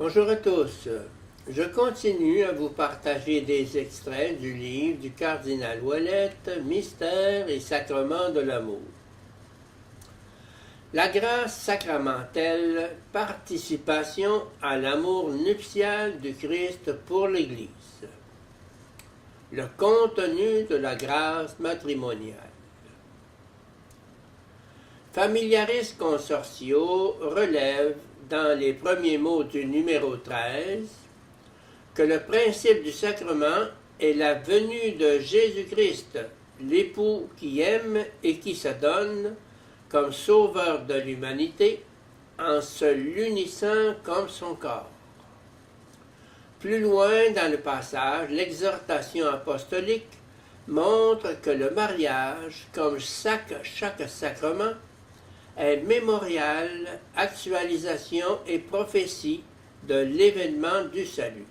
Bonjour à tous. Je continue à vous partager des extraits du livre du cardinal Ouellette, Mystères et sacrements de l'amour. La grâce sacramentelle, participation à l'amour nuptial du Christ pour l'Église. Le contenu de la grâce matrimoniale. Familiaris Consortio relève dans les premiers mots du numéro 13 que le principe du sacrement est la venue de Jésus-Christ, l'époux qui aime et qui se donne comme sauveur de l'humanité en se l'unissant comme son corps. Plus loin dans le passage, l'exhortation apostolique montre que le mariage, comme chaque sacrement, est mémorial, actualisation et prophétie de l'événement du salut.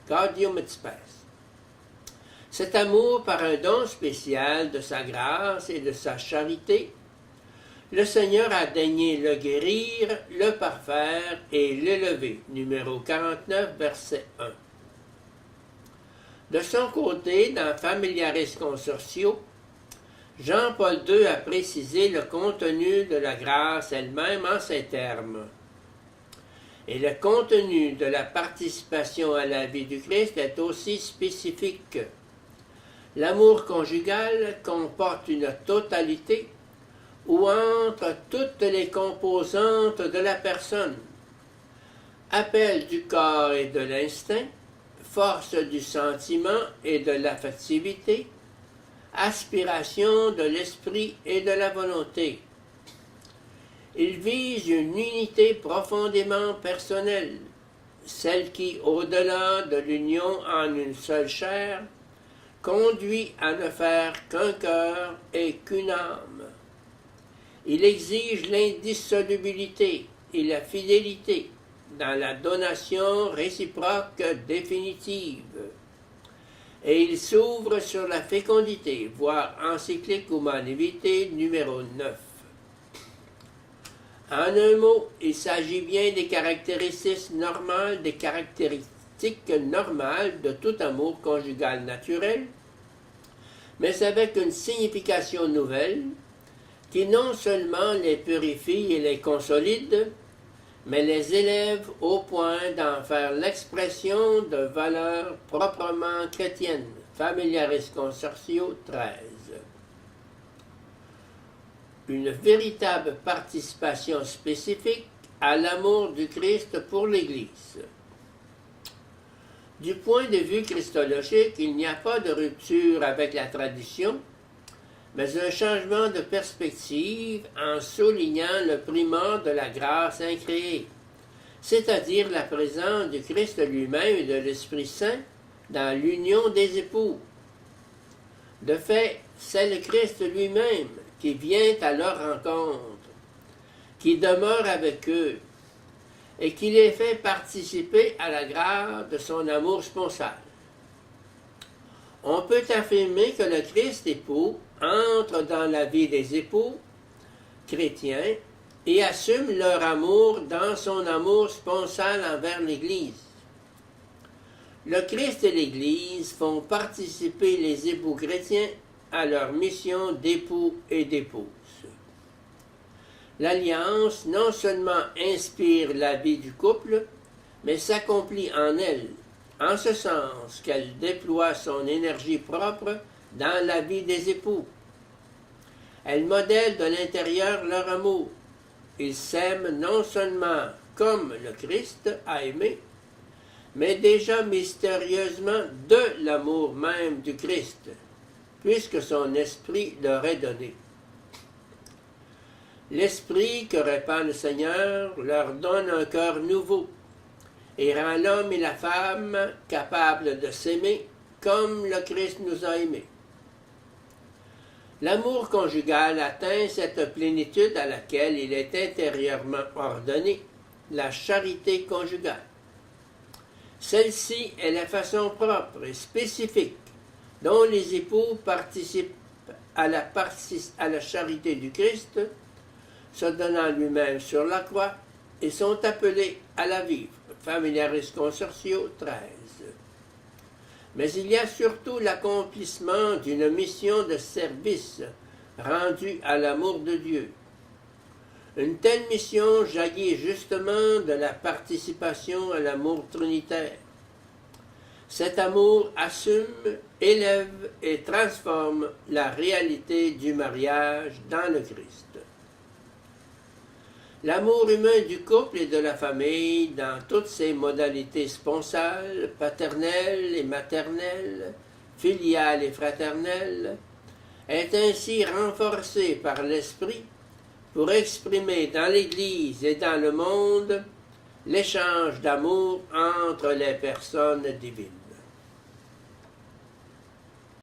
Gaudium et Spes. Cet amour par un don spécial de sa grâce et de sa charité, le Seigneur a daigné le guérir, le parfaire et l'élever. Numéro 49, verset 1. De son côté, dans Familiaris Consortio, Jean-Paul II a précisé le contenu de la grâce elle-même en ces termes. Et le contenu de la participation à la vie du Christ est aussi spécifique. L'amour conjugal comporte une totalité où entrent toutes les composantes de la personne. Appel du corps et de l'instinct, force du sentiment et de l'affectivité, aspiration de l'esprit et de la volonté. Il vise une unité profondément personnelle, celle qui, au-delà de l'union en une seule chair, conduit à ne faire qu'un cœur et qu'une âme. Il exige l'indissolubilité et la fidélité dans la donation réciproque définitive. Et il s'ouvre sur la fécondité, voire encyclique Humanae Vitae numéro 9. En un mot, il s'agit bien des caractéristiques normales de tout amour conjugal naturel, mais avec une signification nouvelle qui non seulement les purifie et les consolide, mais les élève au point d'en faire l'expression de valeurs proprement chrétiennes. Familiaris Consortio 13. Une véritable participation spécifique à l'amour du Christ pour l'Église. Du point de vue christologique, il n'y a pas de rupture avec la tradition, mais un changement de perspective en soulignant le primat de la grâce incréée, c'est-à-dire la présence du Christ lui-même et de l'Esprit Saint dans l'union des époux. De fait, c'est le Christ lui-même qui vient à leur rencontre, qui demeure avec eux, et qui les fait participer à la grâce de son amour sponsal. On peut affirmer que le Christ époux entre dans la vie des époux chrétiens et assume leur amour dans son amour sponsal envers l'Église. Le Christ et l'Église font participer les époux chrétiens à leur mission d'époux et d'épouses. L'alliance non seulement inspire la vie du couple, mais s'accomplit en elle, en ce sens qu'elle déploie son énergie propre dans la vie des époux. Elle modèle de l'intérieur leur amour. Ils s'aiment non seulement comme le Christ a aimé, mais déjà mystérieusement de l'amour même du Christ, puisque son esprit leur est donné. L'esprit que répand le Seigneur leur donne un cœur nouveau et rend l'homme et la femme capables de s'aimer comme le Christ nous a aimés. L'amour conjugal atteint cette plénitude à laquelle il est intérieurement ordonné, la charité conjugale. Celle-ci est la façon propre et spécifique dont les époux participent à la charité du Christ, se donnant lui-même sur la croix et sont appelés à la vivre. Familiaris Consortio 13. Mais il y a surtout l'accomplissement d'une mission de service rendue à l'amour de Dieu. Une telle mission jaillit justement de la participation à l'amour trinitaire. Cet amour assume, élève et transforme la réalité du mariage dans le Christ. L'amour humain du couple et de la famille, dans toutes ses modalités sponsales, paternelles et maternelles, filiales et fraternelles, est ainsi renforcé par l'Esprit pour exprimer dans l'Église et dans le monde l'échange d'amour entre les personnes divines.